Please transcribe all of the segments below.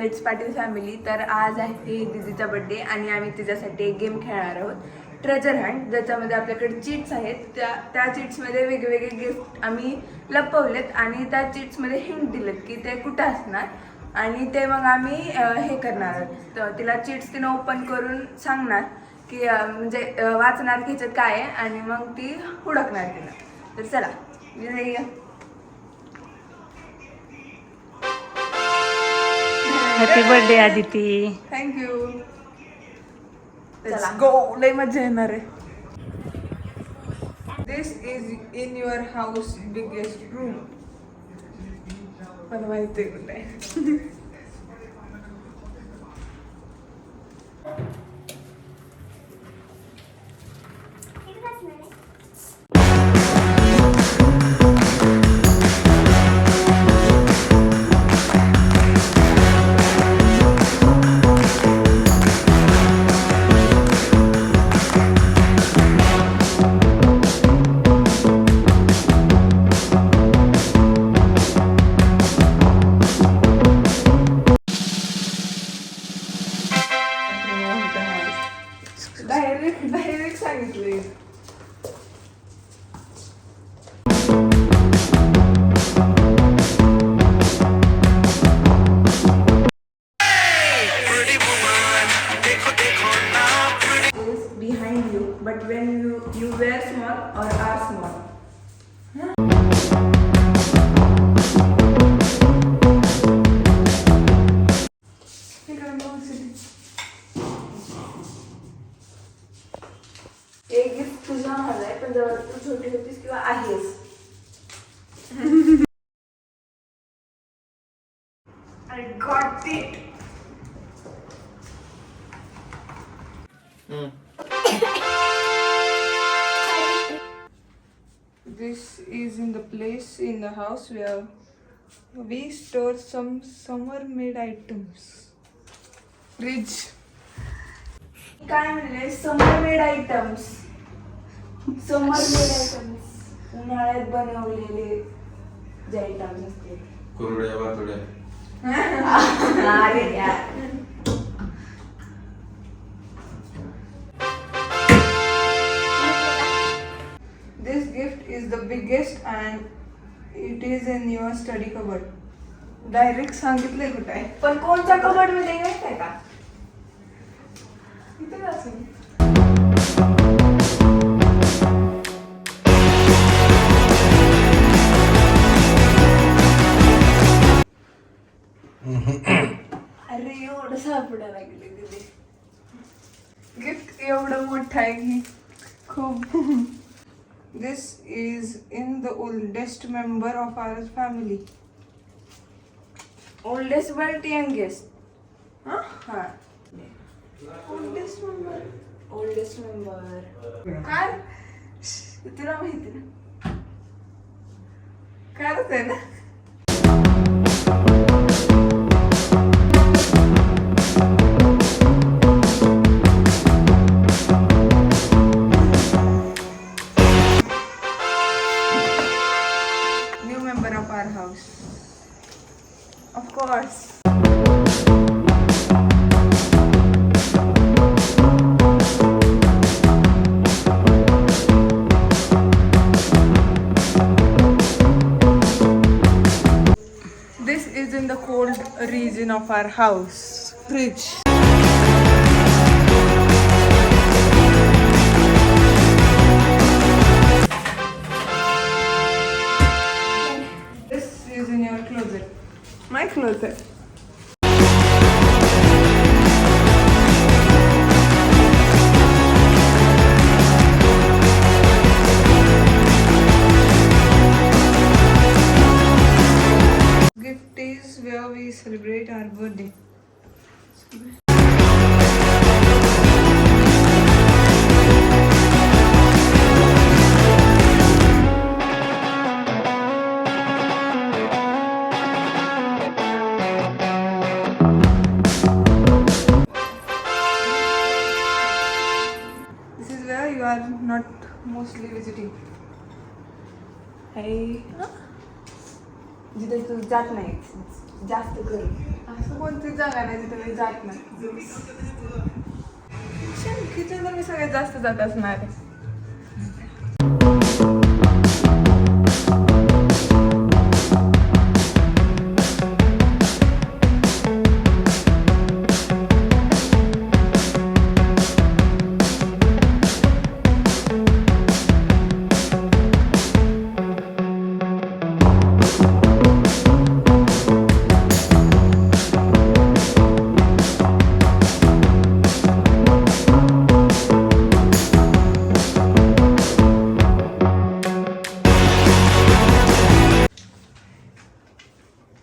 It's Patil family. तर आज आहे दीदीचा बड्डे आणि आम्ही तिच्यासाठी एक गेम खेळणार आहोत, ट्रेजर हंट, ज्याच्यामध्ये आपल्याकडे चीट्स आहेत. त्या चीट्समध्ये वेगवेगळे गिफ्ट आम्ही लपवलेत आणि त्या चीट्समध्ये हिंट दिलेत की ते कुठं असणार आणि ते मग आम्ही हे करणार आहोत. तिला चीट्स तिनं ओपन करून सांगणार की म्हणजे वाचणार की ह्याच्यात काय आहे आणि मग ती हुडकणार तिला. तर चला happy birthday Aditi. Thank you. Let's go. लय मजा येणार आहे. This is in your house biggest room. मला माहिती आहे कुठे. डायरेक्ट सांगितले. Behind you, but when you were small or are small. एक गिफ्ट तुझा हवाय पण जेव्हा तू छोटी होतीस किंवा आहेस. I got it. This is in the place in the house where we store some summer-made items. Fridge. काय म्हणले? Summer-made items. Summer-made items. उन्हाळ्यात बनवलेले जे आयटम्स असते. कुरड्या वातुड्या. अरे यार. This gift is the biggest and it is in your study cupboard. Direct सांगितलंय कुठे आहे पण कोणत्या कबर्ड मध्ये माहिती आहे का? इथे असेल. अरे एवढं सापडा लागले तिथे. गिफ्ट एवढं मोठं आहे की खूप. This is in the oldest member of our family. Oldest but youngest. Huh? हाँ. Oldest member. Oldest member. काय? तुला माहिती ना? काय आहे ना? Our house, of course. This is in the cold region of our house, fridge. Is in your closet. My closet. Gift is where we celebrate our birthday. You are not mostly visiting. Hey, जिथे तू जात नाही जास्त करून. असं कोणतीच जागा नाही जिथे मी जात नाही. किचन तर मी सगळ्यात जास्त जात असणार आहे.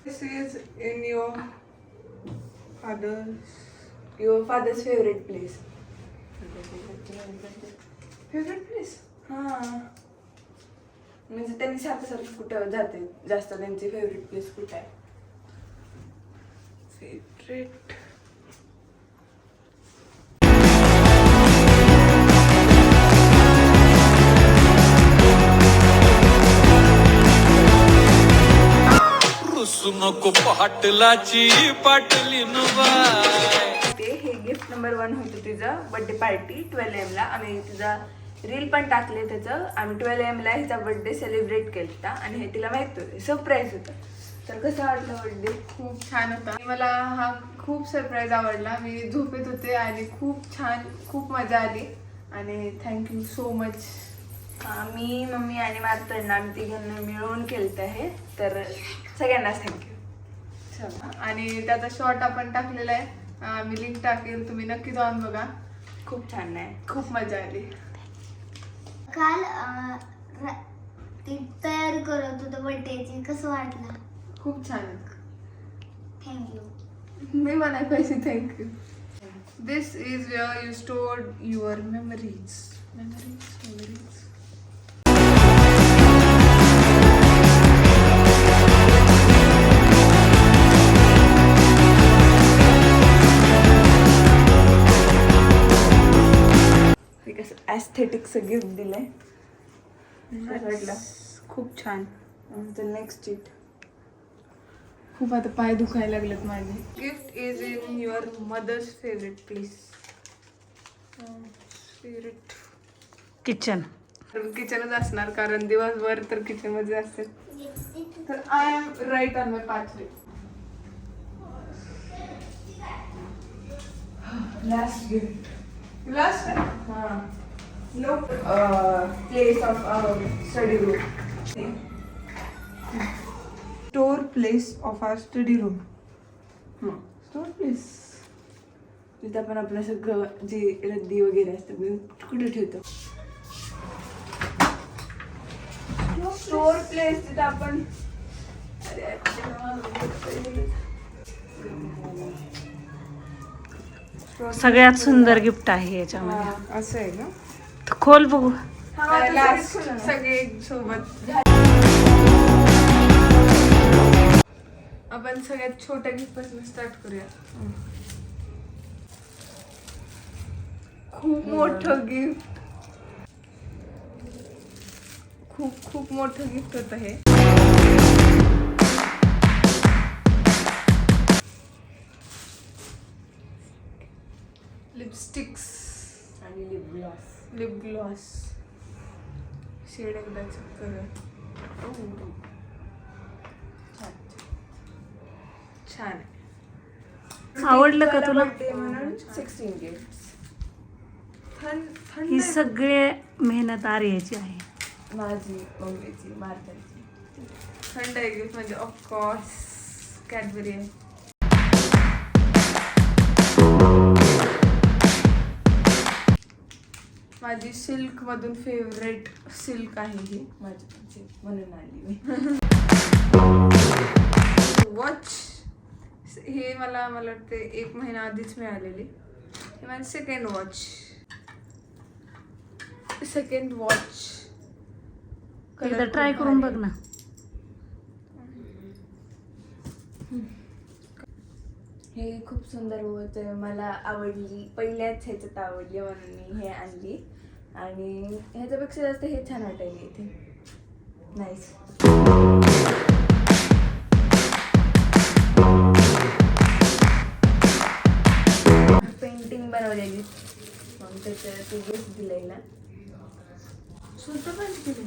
This is in your father's favorite place. favorite place. हां म्हणजे त्यांनी सारखं कुठं जाते जास्त, त्यांची फेवरेट प्लेस कुठं आहे? Favorite. रुसू नको पाटलाची पाटली बाय. ते हे गिफ्ट नंबर 1 होतं तिचं बर्थडे पार्टी 12 AM ला. आम्ही तिचा रील पण टाकले त्याचं. आम्ही 12 AM ला हिचा बर्थडे सेलिब्रेट केला आणि हे तिला माहित होतं, सरप्राईज होतं. तर कसं वाटलं बर्थडे? खूप छान होता. मला हा खूप सरप्राईज आवडला. मी झोपेत होते आणि खूप छान, खूप मजा आली आणि थँक्यू सो मच. मी, मम्मी आणि मार्तंड आम्ही तिघांना मिळून केलं आहे, तर सगळ्यांनाच थँक्यू. आणि त्याचा शॉर्ट आपण टाकलेला आहे, मी लिंक टाकेल, तुम्ही नक्की जाऊन बघा. खूप छान आहे. खूप मजा आली. काल ती तयारी करत होतं बर्थडेची, कसं वाटलं? खूप छान. थँक्यू. मी म्हणाय पाहिजे thank you. This is where you store your memories. हे कसं ॲस्थेटिकचं गिफ्ट दिलंय. वाटलं खूप छान. Next chit. खूप आता पाय दुखायला लागलेत माझे. Gift is in your mother's favourite place. Favourite kitchen. किचनच असणार, कारण दिवसभर तर किचन मध्ये असते. तर I am right on my pathway. Last gift. Last हां no place of study room. Store place of our study room. Store place तिथं आपण आपलं सगळं जे रद्दी वगैरे असतं कुठे ठेवतो. स्टोर प्लेस तिथं आपण सगळ्यात सुंदर गिफ्ट आहे याच्यामध्ये. असं आहे का? तर खोल बघू. लास्ट सगळे सोबत. आपण सगळ्यात छोट्या गिफ्ट पासून स्टार्ट करूया. खूप मोठं गिफ्ट. खूप मोठं गिफ्ट होतं हे. लिपस्टिक्स आणि lip gloss. Lip gloss shade एकदा चेक करूया. छान आहे. आवडलं का तुला? म्हणून 16 गिफ्ट. ही सगळे मेहनत आर्याची आहे. माझी, मम्मीची, मार्तनची. थंड आहे गिफ्ट म्हणजे ऑफकोर्स कॅडबरी आहे. माझी सिल्क मधून फेवरेट सिल्क आहे ही. माझी म्हणून आली मी. वॉच. हे मला वाटते 1 महिना आधीच मिळालेली. हे माझी सेकंड वॉच. एकदा ट्राय करून बघ ना. हे खूप सुंदर होतं, मला आवडली. पहिल्याच ह्याच्यात आवडली म्हणून मी हे आणली. आणि ह्याच्यापेक्षा जास्त हे छान वाटायला इथे. नाईस. बनवलेली, मग त्याचं ते गिफ्ट दिलेला. स्वतः पेंट केली,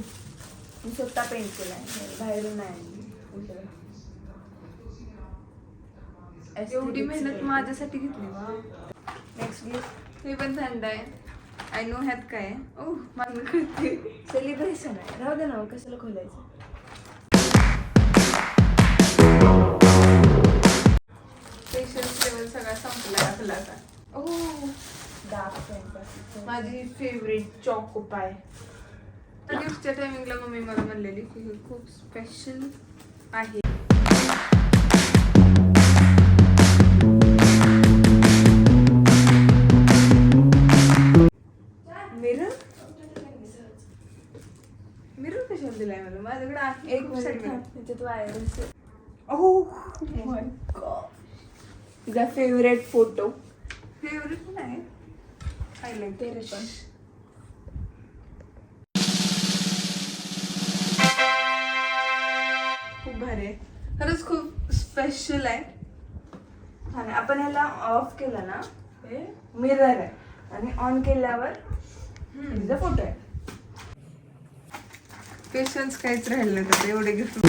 मी स्वतः पेंट केलाय, बाहेरून नाही आणली. एवढी मेहनत माझ्यासाठी घेतली. नेक्स्ट गिफ्ट हे पण थंड आहे. आय नो ह्यात काय आहे. ओह मला कळते. सेलिब्रेशन आहे, राहू दे ना, कशाला खोलायचं. पेशन्स लेवल सगळा संपला आपला आता. ओह डार्क पेन. माझी फेवरेट चॉको पाय. गिफ्टच्या टायमिंगला मम्मी मला म्हणलेली की हे खूप स्पेशल आहे. मिरर मिरर कशाला दिलाय मला? माझ्याकडे आहे एक खूप मिनिट सगळं. थांब, त्याच्यात वायरस. ओह माय गॉड, तुझा फेवरेट फोटो. फेवरेट पण आहे. आय लाईक तेरे पण. खूप भारी आहे. खरंच खूप स्पेशल आहे. आणि आपण ह्याला ऑफ केलं ना, हे मिरर आहे, आणि ऑन केल्यावर तुझा फोटो आहे. पेशन्स काहीच राहिलं नाही तर एवढे gift.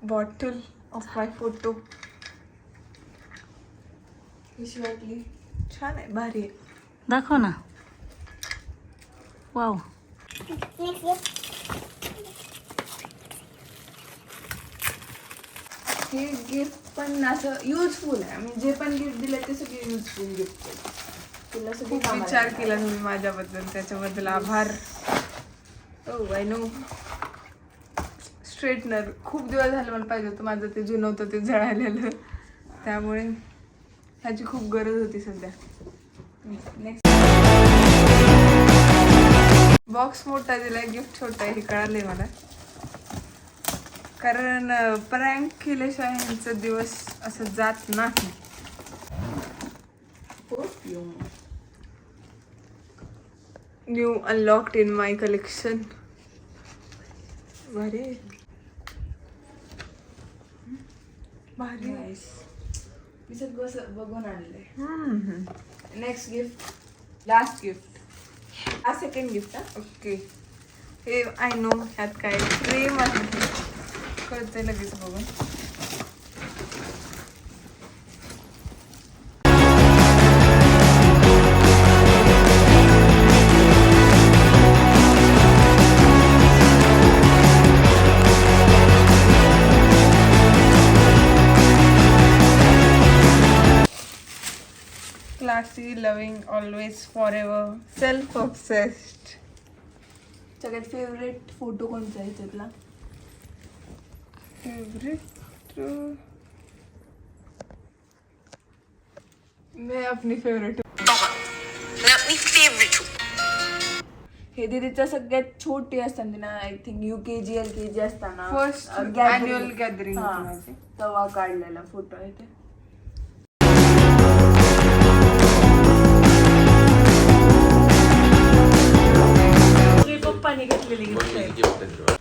Bottle of my photo. कशी वाटली? छान आहे, भारी आहे. दाखव ना. वाव. हे गिफ्ट पण असं युजफुल आहे. मी जे पण गिफ्ट दिलं ते सगळे युजफुल गिफ्ट आहे. तुला सगळी खूप कामाला विचार येतात. केला तुम्ही माझ्याबद्दल, त्याच्याबद्दल आभार. ओ आय नो. स्ट्रेटनर खूप दिवस झालं मला पाहिजे होतं. माझं ते जुनं होतं ते जळालेलं, त्यामुळे ह्याची खूप गरज होती सध्या. नेक्स्ट बॉक्स मोठा दिलाय, गिफ्ट छोटा आहे हे कळालंय मला. कारण प्रँक केल्याशिवाय ह्यांचा दिवस असं जात नाही. Perfume. New unlocked in my collection. भारी आहे. भारी आहे. मी सगळं असं बघून आणलंय. हम्म. नेक्स्ट गिफ्ट, लास्ट गिफ्ट, हा सेकंड गिफ्ट. हा ओके. हे आय नो ह्यात काय प्रेम आहे, कळतंय लगेच बघून. Classy, loving, always, forever, self-obsessed. सगळ्यात फेवरेट फोटो कोणता आहे त्यातला? फेवरेट मैं अपनी फेवरेट. हे दीदीचा सगळ्यात छोटी असताना ना, आय थिंक UKG LKG असताना फर्स्ट gathering. अॅन्युअल गॅदरिंग हा, होती माझी. तेव्हा काढलेला फोटो आहे ते. पप्पाने घेतलेली गिफ्ट आहे.